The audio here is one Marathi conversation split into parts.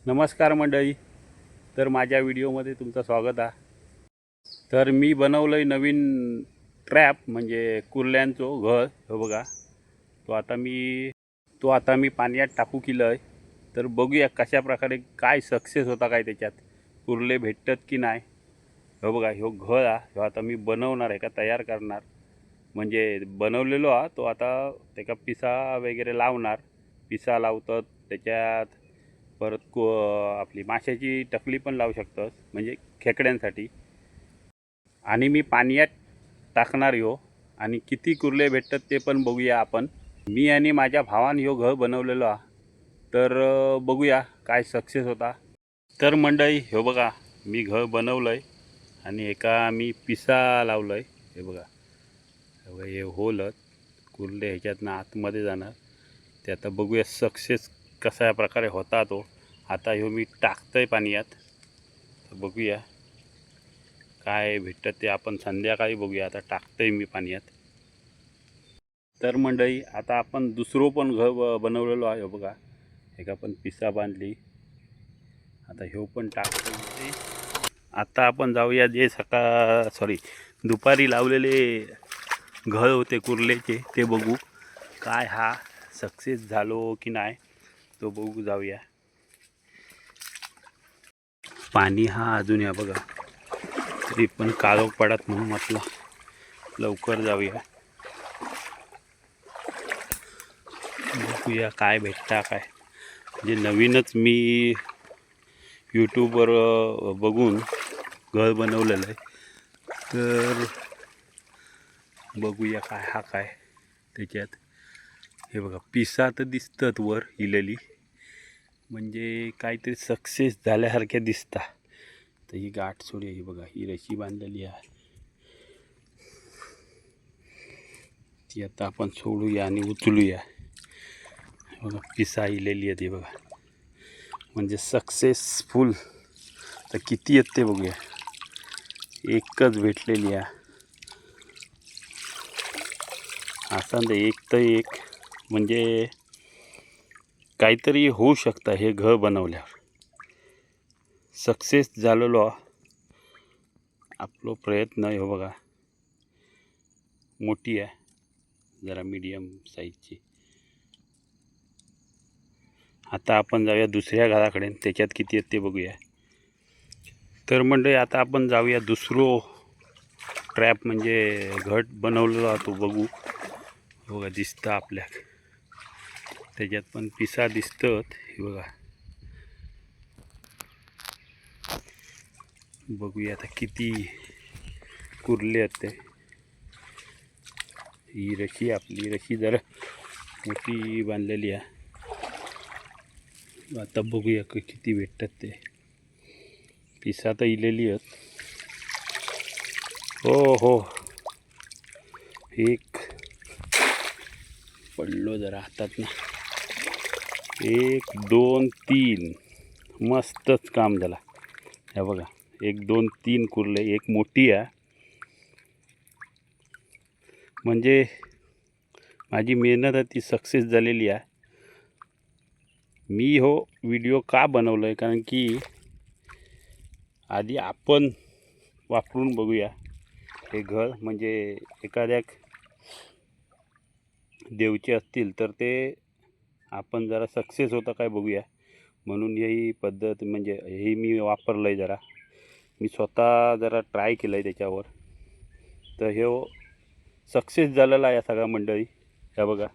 नमस्कार मंडळी. तर माझ्या व्हिडिओमध्ये तुमचं स्वागत आहे. तर मी बनवलं आहे नवीन ट्रॅप म्हणजे कुर्ल्यांचं घर. हो बघा, तो आता मी पाण्यात टाकू केलं आहे. तर बघूया कशा प्रकारे काय सक्सेस होता काय त्याच्यात, कुर्ले भेटतात की नाही. हो बघा, ह्यो घर आहे, ह्यो आता मी बनवणार आहे का तयार करणार. म्हणजे बनवलेलो हा तो, आता त्याका पिसा वगैरे लावणार. पिसा लावतात त्याच्यात. परत आपली माशाची टकली पण लावू शकतात म्हणजे खेकड्यांसाठी. आणि मी पाण्यात टाकणार ह्यो, आणि किती कुर्ले भेटतात ते पण बघूया आपण. मी आणि माझ्या भावानं ह्यो घर बनवलेलो हा. तर बघूया काय सक्सेस होता. तर मंडळी ह्यो बघा, मी घर बनवलं आहे आणि एका मी पिसा लावलं आहे. हे बघा, हे होल कुर्ले ह्याच्यातनं आतमध्ये जाणार. ते आता बघूया सक्सेस कशा प्रकारे होता तो. आता ह्यो मी टाकतोय पाण्यात, तर बघूया काय भेटतं ते आपण संध्याकाळी बघूया. आता टाकतोय मी पाण्यात. तर मंडळी आता आपण दुसरं पण घर बनवलेलो आहे. बघा, एक आपण पिसा बांधली. आता ह्यो पण टाकतोय. आता आपण जाऊया जे दुपारी लावलेले घर होते कुर्लेचे, ते बघू काय हा सक्सेस झालो की नाही तो बघू जाऊया. पाणी हा अजून या बघा, तरी पण काळोख पडत म्हणून म्हटलं लवकर जाऊया. बघूया काय भेटता काय. म्हणजे नवीनच मी यूट्यूबवर बघून घर बनवलेलं आहे. तर बघूया काय हा काय त्याच्यात. हे बघा, पिसा तर दिसतात वर इलेली, म्हणजे काहीतरी सक्सेस झाल्यासारख्या दिसता. तर ही गाठ सोडी ही बघा, ही रशी बांधलेली आहे. ती आता आपण सोडूया आणि उचलूया. बघा, पिसा इलेली आहे ती बघा, म्हणजे सक्सेसफुल. तर किती येते बघूया. एकच भेटलेली आहे. असं एक तर एक, म्हणजे काहीतरी होऊ शकतं हे घर बनवल्यावर. सक्सेस झालेलो आपलो प्रयत्न. हो बघा, मोठी आहे जरा, मीडियम साईजची. आता आपण जाऊया दुसऱ्या घराकडे, त्याच्यात किती आहेत ते बघूया. तर म्हणजे आता आपण जाऊया दुसरो ट्रॅप म्हणजे घट बनवलेला तो बघू. बघा दिसतं आपल्या, त्याच्यात पण पिसा दिसतात. हे बघा, बघूया आता किती कुर्ले आहेत ते. ही रशी, आपली रशी जरा मोठी बांधलेली आहे. आता बघूया किती भेटतात ते. पिसा तर इलेली आहेत. हो हो, एक पडलो जरा हातात ना. 1 2 3, मस्तच काम झाला. हे बघा, 1 2 3 कुर्ले, एक मोठी आहे. म्हणजे माझी मेहनत आहे ती सक्सेस झालेली आहे. मी हो व्हिडिओ का बनवलं आहे, कारण की आधी आपण वापरून बघूया हे घर. म्हणजे एखाद्या देवचे असतील तर ते आपण जरा सक्सेस होतं काय बघूया, म्हणून ही पद्धत म्हणजे हे मी वापरलं आहे. जरा मी स्वतः जरा ट्राय केलं आहे त्याच्यावर. तर हे सक्सेस झालेला आहे सगळ्या मंडळी. हे बघा,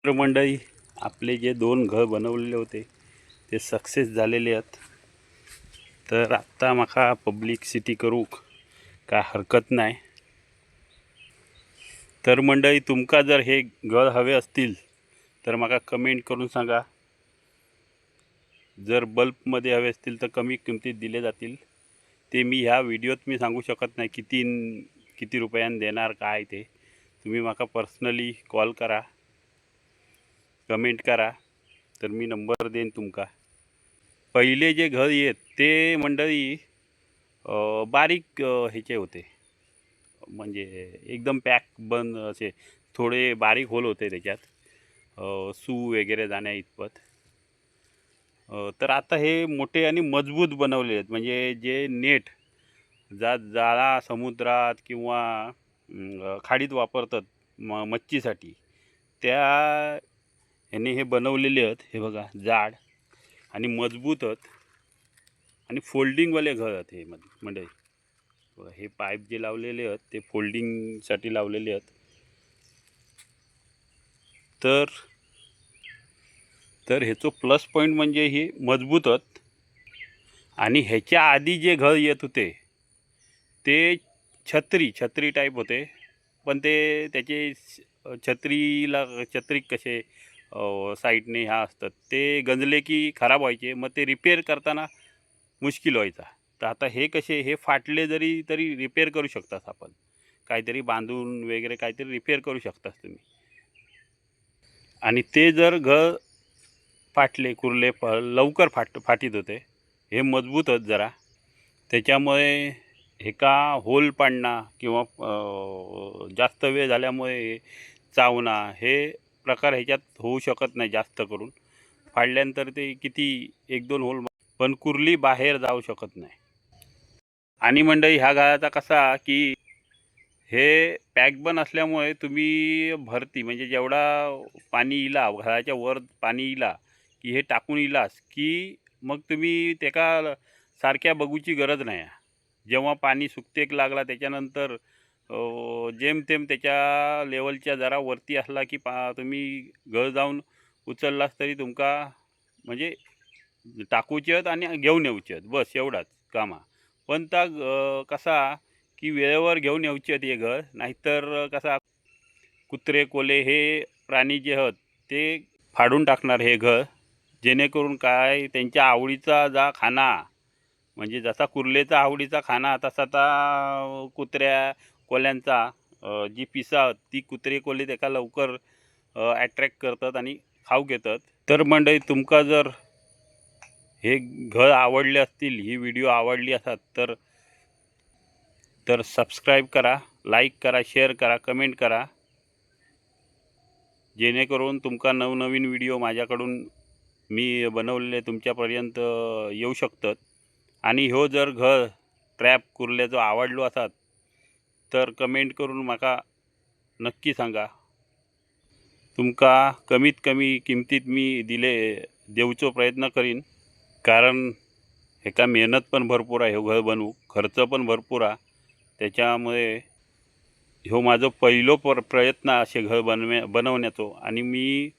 तर मंडळी आपले जे 2 घर बनवलेले होते ते सक्सेस झालेले आहेत. तर आत्ता माका पब्लिसिटी करूक काय हरकत नाही. तर मंडळी तुमका जर हे घर हवे असतील तर माका कमेंट करून सांगा. जर बल्बमध्ये हवे असतील तर कमी किमतीत दिले जातील. ते मी ह्या व्हिडिओत मी सांगू शकत नाही किती रुपयानं देणार काय ते. तुम्ही माका पर्सनली कॉल करा, कमेंट करा, तर मी नंबर देईन तुमका. पहिले जे घर येत ते मंडळी बारीक ह्याचे होते, म्हणजे एकदम पॅक बंद असे थोडे बारीक होल होते त्याच्यात, सू वगैरे जाण्या इतपत. तर आता हे मोठे आणि मजबूत बनवले आहेत, म्हणजे जे नेट जाळा समुद्रात किंवा खाडीत वापरतात मच्छीसाठी, त्या ह्याने हे बनवलेले आहेत. हे बघा, जाड आणि मजबूत आहेत आणि फोल्डिंगवाले घर आहेत हे मंडळी. बघा, हे पाईप जे लावलेले आहेत ते फोल्डिंगसाठी लावलेले आहेत. तर ह्याचं प्लस पॉईंट म्हणजे हे मजबूत आहेत. आणि ह्याच्या आधी जे घर येत होते ते छत्री टाईप होते, पण ते त्याचे छत्री कसे साईडने ह्या असतात ते गंजले की खराब व्हायचे, मग ते रिपेअर करताना मुश्किल व्हायचा. तर आता हे कसे, हे फाटले तरी रिपेअर करू शकतात आपण, काहीतरी बांधून वगैरे काहीतरी रिपेअर करू शकतात तुम्ही. आणि ते जर घर फाटले कुर्ले लवकर फाटीत होते. हे मजबूत आहेत जरा, त्याच्यामुळे एका होल पाडणं किंवा जास्त वेळ झाल्यामुळे चावणा हे प्रकार ह्याच्यात होऊ शकत नाही. जास्त करून फाडल्यानंतर ते किती 1-2 होल, पण कुर्ली बाहेर जाऊ शकत नाही. आणि मंडळी, ह्या घराचा कसा की हे पॅक बन असल्यामुळे तुम्ही भरती म्हणजे जेवढा पाणी इला घराच्या वर पाणी इला की हे टाकून इलास की मग तुम्ही त्याका सारख्या बघूची गरज नाही. जेव्हा पाणी सुकतेक लागला त्याच्यानंतर जेमतेम त्याच्या लेवलच्या जरा वरती असला की तुम्ही घर जाऊन उचललास तरी तुमका म्हणजे टाकूचे आहेत आणि घेऊन येऊचे आहेत, बस एवढाच कामा. पण त्या कसा की वेळेवर घेऊन यायचे आहेत हे घर, नाहीतर कसा कुत्रे कोले हे प्राणी जे आहेत ते फाडून टाकणार हे घर. जेणेकरून काय, त्यांच्या आवडीचा जा खाना, म्हणजे जसा कुर्लेचा आवडीचा खाना तसा आता कुत्र्या कोल्यांचा जी पिसा ती कुत्रे कोले त्याला लवकर ॲट्रॅक्ट करतात आणि खाऊ घेतात. तर मंडळी, तुमका जर हे घर आवडले असतील, ही व्हिडिओ आवडली असतात तर सबस्क्राईब करा, लाईक करा, शेअर करा, कमेंट करा, जेणेकरून तुमका नवनवीन व्हिडिओ माझ्याकडून मी बनवलेले तुमच्यापर्यंत येऊ शकतात. आणि ह्यो जर घर ट्रॅप कुर्ल्याचो आवडलो असतात तर कमेंट करून माका नक्की सांगा. तुमका कमीत कमी किमतीत मी देऊचो प्रयत्न करीन, कारण ह्याका मेहनत पण भरपूर आहे. ह्यो घर बनवू खर्च पण भरपूर आहे. त्याच्यामुळे ह्यो माझो पहिलो प्रयत्न असे घर बनवण्याचो, आणि मी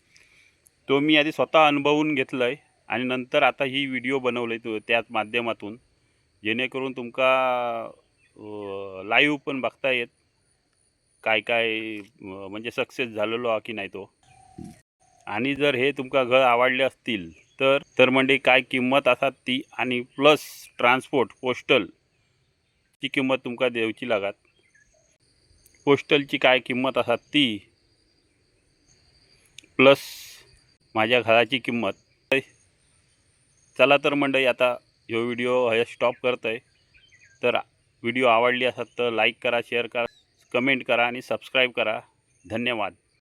आधी स्वतः अनुभवून घेतलं आहे आणि नंतर आता ही व्हिडिओ बनवली त्याच माध्यमातून, जेणेकरून तुमका लाईव्ह पण बघता येत काय म्हणजे सक्सेस झालेलो आहे की नाही तो. आणि जर हे तुमका घर आवडले असतील तर म्हणजे काय किंमत असतात ती, आणि प्लस ट्रान्सपोर्ट पोस्टलची किंमत तुमका देऊची लागत. पोस्टलची काय किंमत असतात ती प्लस माझ्या घराची किंमत. चला तर मंडळी, आता ह्यो व्हिडिओ हे स्टॉप करत आहे. तर व्हिडिओ आवडली असतात तर लाईक करा, शेअर करा, कमेंट करा आणि सबस्क्राईब करा. धन्यवाद.